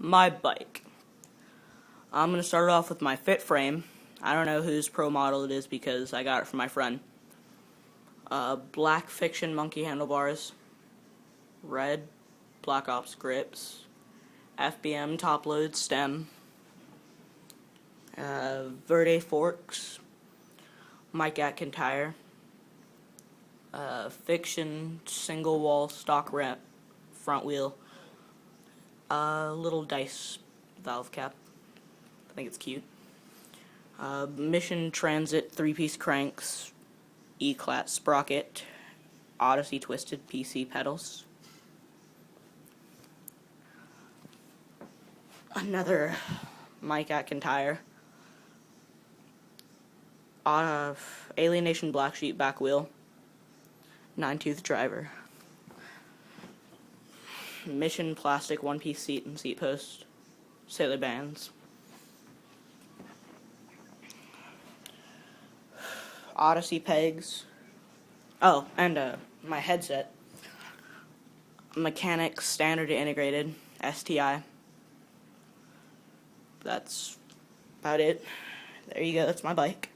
My bike. I'm going to start off with my fit frame. I don't know whose pro model it is because I got it from my friend. Black Fiction monkey handlebars, red Black Ops grips, FBM topload stem, Verde Forks, Mechanik Aitken tire, Fiction single wall stock ramp front wheel, little dice valve cap. I think it's cute. Mission Transit 3-piece cranks, Eclat sprocket, Odyssey twisted PC pedals. Another Mechanik Aitken tire. Alienation Black sheet back wheel, 9-tooth driver. Mission plastic 1-piece seat and seat post, sailor bands. Odyssey pegs. Oh, and my headset. Mechanik standard integrated STI. That's about it. There you go, that's my bike.